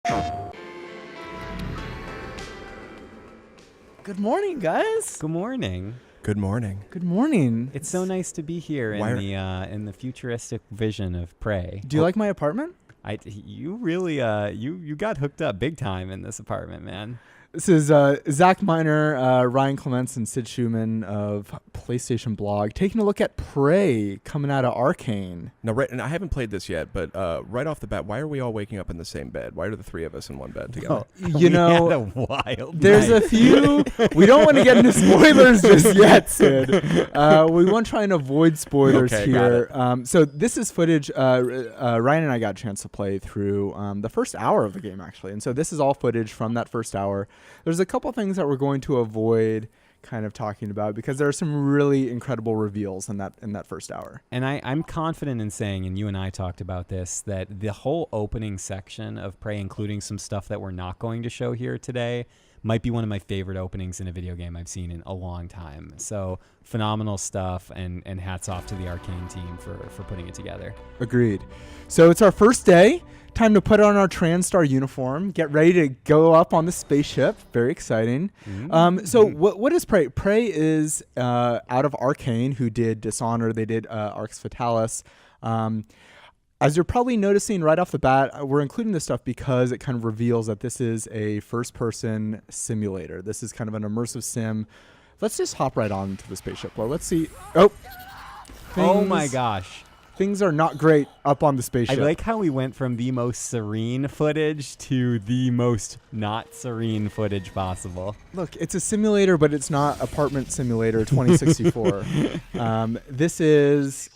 Good morning, guys. Good morning. Good morning. Good morning. It's so nice to be here in the futuristic vision of Prey. Do you like my apartment? You really you got hooked up big time in this apartment, man. This is Zach Miner, Ryan Clements, and Sid Schumann of PlayStation Blog taking a look at Prey coming out of Arkane. No, right, and I haven't played this yet, but right off the bat, why are we all waking up in the same bed? Why are the three of us in one bed together? You know, had a wild there's night. a few. We don't want to get into spoilers just yet, Sid. We want to try and avoid spoilers here. So this is footage. Ryan and I got a chance to play through the first hour of the game, actually, and so this is all footage from that first hour. There's a couple things that we're going to avoid kind of talking about because there are some really incredible reveals in that first hour. And I'm confident in saying, and you and I talked about this, that the whole opening section of Prey, including some stuff that we're not going to show here today, might be one of my favorite openings in a video game I've seen in a long time. So phenomenal stuff, and hats off to the Arkane team for putting it together. Agreed. So it's our first day. Time to put on our TranStar uniform, get ready to go up on the spaceship. Very exciting. Mm-hmm. So what is Prey? Prey is out of Arkane, who did Dishonored. They did Arx Fatalis. As you're probably noticing right off the bat, we're including this stuff because it kind of reveals that this is a first-person simulator. This is kind of an immersive sim. Let's just hop right on to the spaceship. Well, let's see. Oh my gosh. Things are not great up on the spaceship. I like how we went from the most serene footage to the most not serene footage possible. Look, it's a simulator, but it's not Apartment Simulator 2064. This is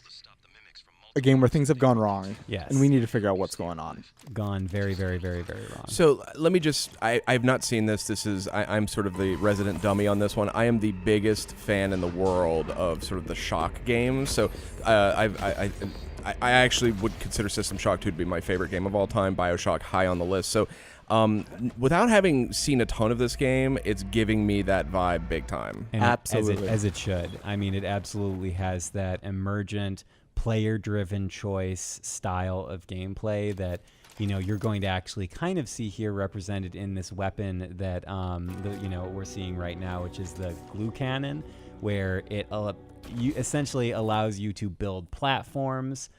a game where things have gone wrong. Yes. And we need to figure out what's going on. Gone very, very, very, very wrong. So let me just, I've not seen this. I'm sort of the resident dummy on this one. I am the biggest fan in the world of sort of the shock games. So I actually would consider System Shock 2 to be my favorite game of all time. BioShock high on the list. So without having seen a ton of this game, it's giving me that vibe big time. And absolutely. As it should. I mean, it absolutely has that emergent, player-driven choice style of gameplay that you're going to actually kind of see here represented in this weapon that we're seeing right now, which is the glue cannon, where it essentially allows you to build platforms,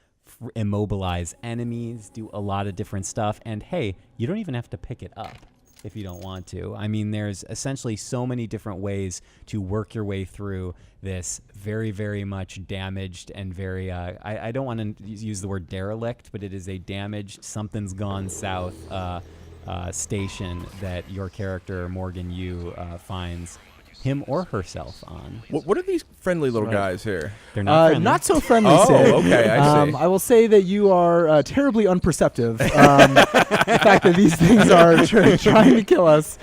immobilize enemies, do a lot of different stuff, and hey, you don't even have to pick it up if you don't want to. I mean, there's essentially so many different ways to work your way through this very, very much damaged and very, I don't want to use the word derelict, but it is a damaged, something's gone south station that your character, Morgan Yu, finds him or herself on. What are these friendly little guys here? They're not friendly. Not so friendly, Sid. Okay, I see. I will say that you are terribly unperceptive. The fact that these things are trying to kill us.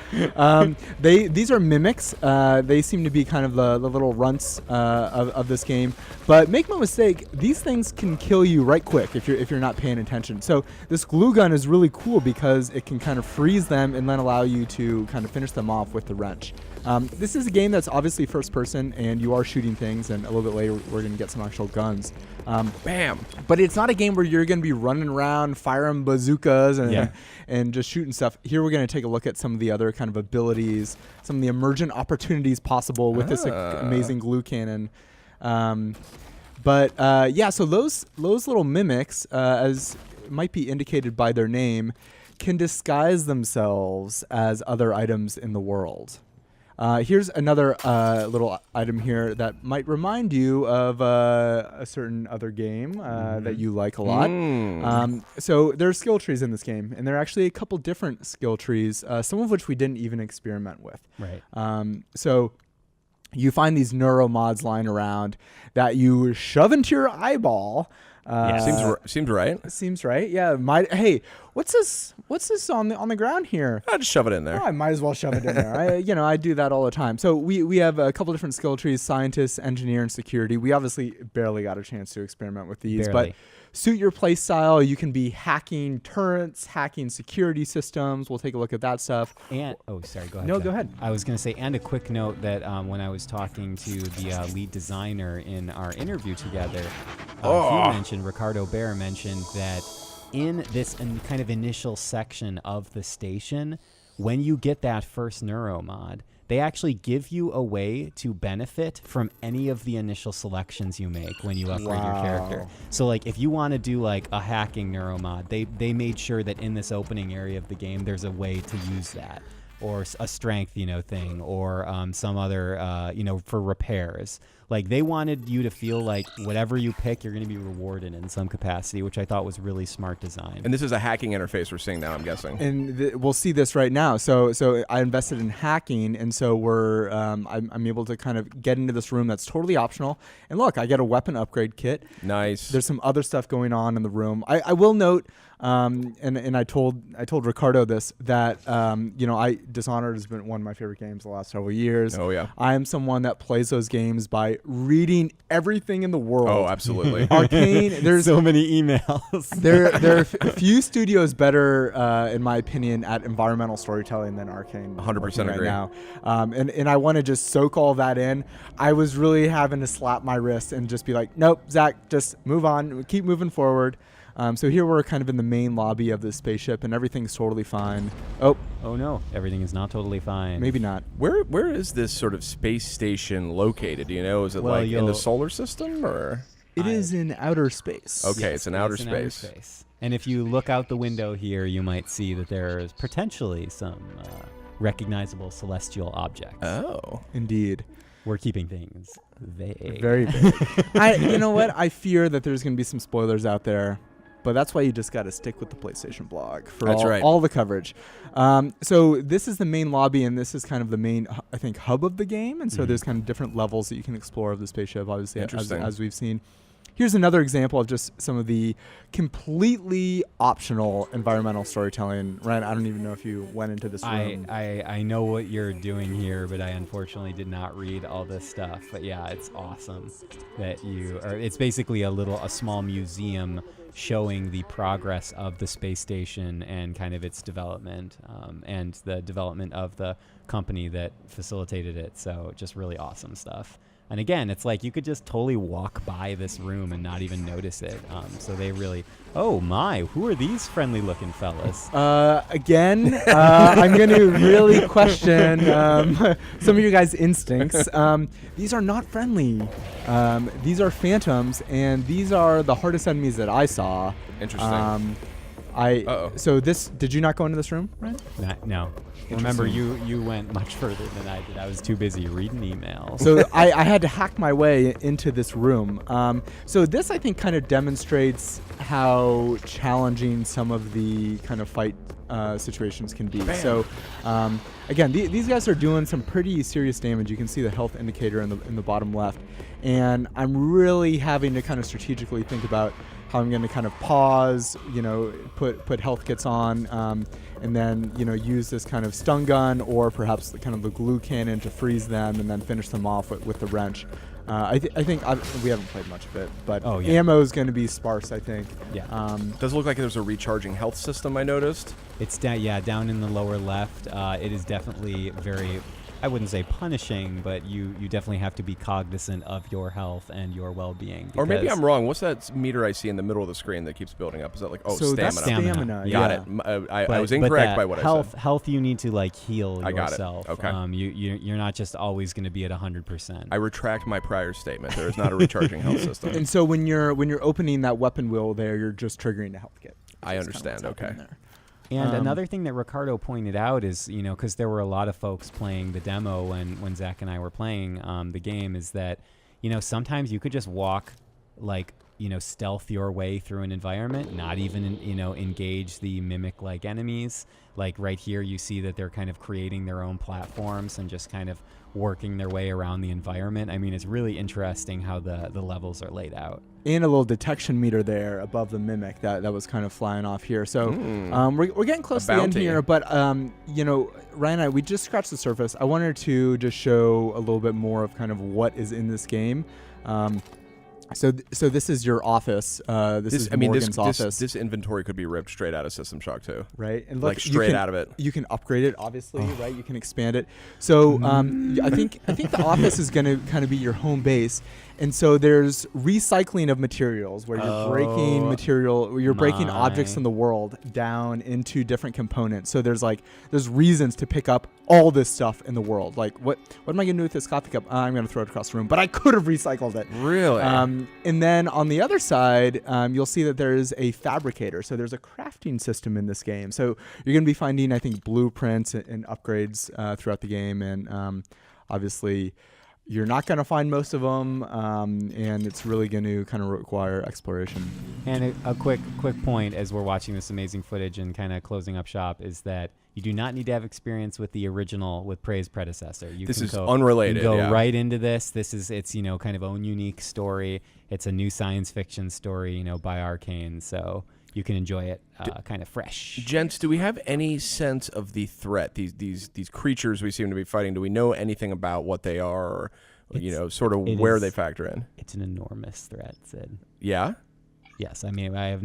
These are mimics. They seem to be kind of the little runts of this game. But make no mistake, these things can kill you right quick if you're not paying attention. So this glue gun is really cool because it can kind of freeze them and then allow you to kind of finish them off with the wrench. This is a game that's obviously first person, and you are shooting things, and a little bit later we're going to get some actual guns. Bam! But it's not a game where you're going to be running around firing bazookas and just shooting stuff. Here we're going to take a look at some of the other kind of abilities, some of the emergent opportunities possible with this amazing glue cannon. So those little mimics, as might be indicated by their name, can disguise themselves as other items in the world. Here's another little item here that might remind you of a certain other game that you like a lot. So there are skill trees in this game, and there are actually a couple different skill trees, some of which we didn't even experiment with. Right. So you find these neuromods lying around that you shove into your eyeball. Seems right. Seems right. Yeah. Hey, what's this on the ground here? I'll just shove it in there. Oh, I might as well shove it in there. I do that all the time. So we have a couple different skill trees: scientist, engineer, and security. We obviously barely got a chance to experiment with these, but suit your play style. You can be hacking turrets, hacking security systems. We'll take a look at that stuff. And sorry, go ahead. No, Jeff. go ahead. I was going to say, and a quick note that when I was talking to the lead designer in our interview together, Ricardo Bear mentioned that in this kind of initial section of the station, when you get that first neuro mod, they actually give you a way to benefit from any of the initial selections you make when you upgrade your character. So like if you want to do like a hacking neuro mod, they made sure that in this opening area of the game there's a way to use that, or a strength, thing, or some other, for repairs. Like they wanted you to feel like whatever you pick, you're going to be rewarded in some capacity, which I thought was really smart design. And this is a hacking interface we're seeing now, I'm guessing. And we'll see this right now. So I invested in hacking, and so I'm able to kind of get into this room that's totally optional. And look, I get a weapon upgrade kit. Nice. There's some other stuff going on in the room. I will note, and I told Ricardo this, that Dishonored has been one of my favorite games the last several years. Oh yeah. I am someone that plays those games by reading everything in the world. Oh, absolutely. Arkane, there's so many emails. there are few studios better, in my opinion, at environmental storytelling than Arkane. 100% agree. Now. And I want to just soak all that in. I was really having to slap my wrist and just be like, nope, Zach, just move on, keep moving forward. So here we're kind of in the main lobby of the spaceship, and everything's totally fine. Oh no, everything is not totally fine. Maybe not. Where is this sort of space station located? Do you know? Is it Well, in the solar system or? It is in outer space. Okay, Yes, it's in outer space. And if you look out the window here, you might see that there's potentially some recognizable celestial objects. Oh. Indeed. We're keeping things vague. Very big. You know what? I fear that there's going to be some spoilers out there. But that's why you just got to stick with the PlayStation blog for all the coverage. So this is the main lobby, and this is kind of the main, I think, hub of the game. And so there's kind of different levels that you can explore of the spaceship, obviously, as we've seen. Here's another example of just some of the completely optional environmental storytelling. Ryan, I don't even know if you went into this room. I know what you're doing here, but I unfortunately did not read all this stuff. But yeah, it's awesome that it's basically a small museum showing the progress of the space station and kind of its development, and the development of the company that facilitated it. So just really awesome stuff. And again, it's like you could just totally walk by this room and not even notice it. So they really, oh my, who are these friendly looking fellas? Again, I'm going to really question some of your guys' instincts. These are not friendly. These are phantoms, and these are the hardest enemies that I saw. Interesting. So did you not go into this room, right? No. Remember, you went much further than I did. I was too busy reading emails. So I had to hack my way into this room. So this, I think, kind of demonstrates how challenging some of the kind of fight situations can be. Bam. So again, these guys are doing some pretty serious damage. You can see the health indicator in the bottom left. And I'm really having to kind of strategically think about how I'm going to kind of pause, put health kits on, and then, use this kind of stun gun or perhaps the glue cannon to freeze them and then finish them off with the wrench. I think we haven't played much of it, but ammo is going to be sparse, I think. Yeah. Does it look like there's a recharging health system, I noticed? It's down in the lower left. It is definitely very, I wouldn't say punishing, but you definitely have to be cognizant of your health and your well-being. Or maybe I'm wrong. What's that meter I see in the middle of the screen that keeps building up? Is that so stamina? That's stamina. Got it. I was incorrect by what I said. Health, you need to heal yourself. I got it. Okay. You're not just always going to be at 100%. I retract my prior statement. There is not a recharging health system. And so when you're opening that weapon wheel there, you're just triggering the health kit. I understand. Okay. And another thing that Ricardo pointed out is, because there were a lot of folks playing the demo when Zach and I were playing the game, is that, sometimes you could just walk, stealth your way through an environment, not even, engage the mimic-like enemies. Like right here, you see that they're kind of creating their own platforms and just kind of working their way around the environment. I mean, it's really interesting how the levels are laid out. And a little detection meter there above the mimic that was kind of flying off here. So we're getting close to the end here, but Ryan and I, we just scratched the surface. I wanted to just show a little bit more of kind of what is in this game. So this is your office. This is Morgan's office. This inventory could be ripped straight out of System Shock 2. Right, and look, straight out of it. You can upgrade it, obviously, right? You can expand it. So I think the office is going to kind of be your home base. And so there's recycling of materials where you're breaking material, where you're breaking objects in the world down into different components. So there's reasons to pick up all this stuff in the world. Like, what am I going to do with this coffee cup? I'm going to throw it across the room, but I could have recycled it. Really? And then on the other side, you'll see that there's a fabricator. So there's a crafting system in this game. So you're going to be finding, I think, blueprints and upgrades throughout the game. And obviously, you're not going to find most of them, and it's really going to kind of require exploration. And a quick point as we're watching this amazing footage and kind of closing up shop is that you do not need to have experience with the original, with Prey's predecessor. This is unrelated. You can go right into this. It's kind of own unique story. It's a new science fiction story, by Arkane. So you can enjoy it kind of fresh. Gents, do we have any sense of the threat? These creatures we seem to be fighting. Do we know anything about what they are, or sort of where they factor in? It's an enormous threat, Sid. Yeah? Yes, I mean, I have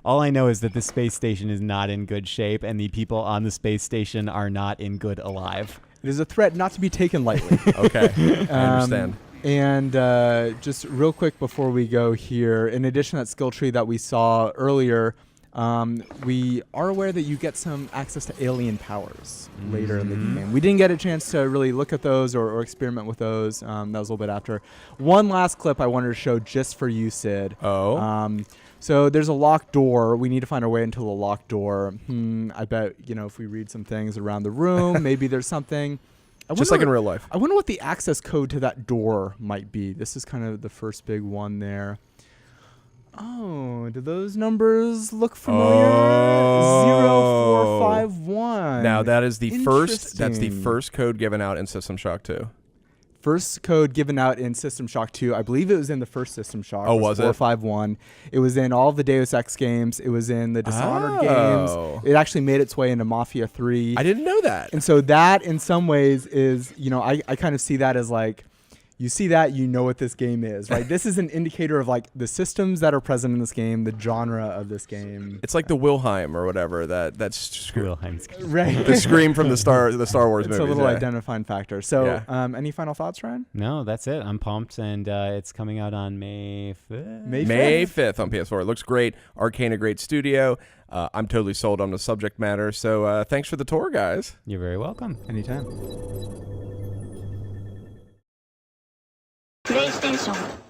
all I know is that the space station is not in good shape, and the people on the space station are not in good alive. It is a threat not to be taken lightly. Okay, I understand. And just real quick before we go here, in addition to that skill tree that we saw earlier, we are aware that you get some access to alien powers later in the game. We didn't get a chance to really look at those or experiment with those. That was a little bit after. One last clip I wanted to show just for you, Sid. Oh. So there's a locked door. We need to find our way into the locked door. I bet, if we read some things around the room, maybe there's something. Just like in real life. I wonder what the access code to that door might be. This is kind of the first big one there. Oh, do those numbers look familiar? 0451. Now that is the first. That's the first code given out in System Shock 2. First code given out in System Shock 2. I believe it was in the first System Shock. Oh, was it? 451. It was in all of the Deus Ex games. It was in the Dishonored games. It actually made its way into Mafia 3. I didn't know that. And so that, in some ways, is, I kind of see that as like, you see that, you know what this game is, right? This is an indicator of like the systems that are present in this game, the genre of this game. It's like the Wilhelm or whatever that's Wilhelm's right. The scream from the Star Wars it's movies. It's a little identifying factor. So, any final thoughts, Ryan? No, that's it. I'm pumped, and it's coming out on May 5th. May 5th on PS4. It looks great. Arkane, a great studio. I'm totally sold on the subject matter. So thanks for the tour, guys. You're very welcome. Anytime. プレイステーション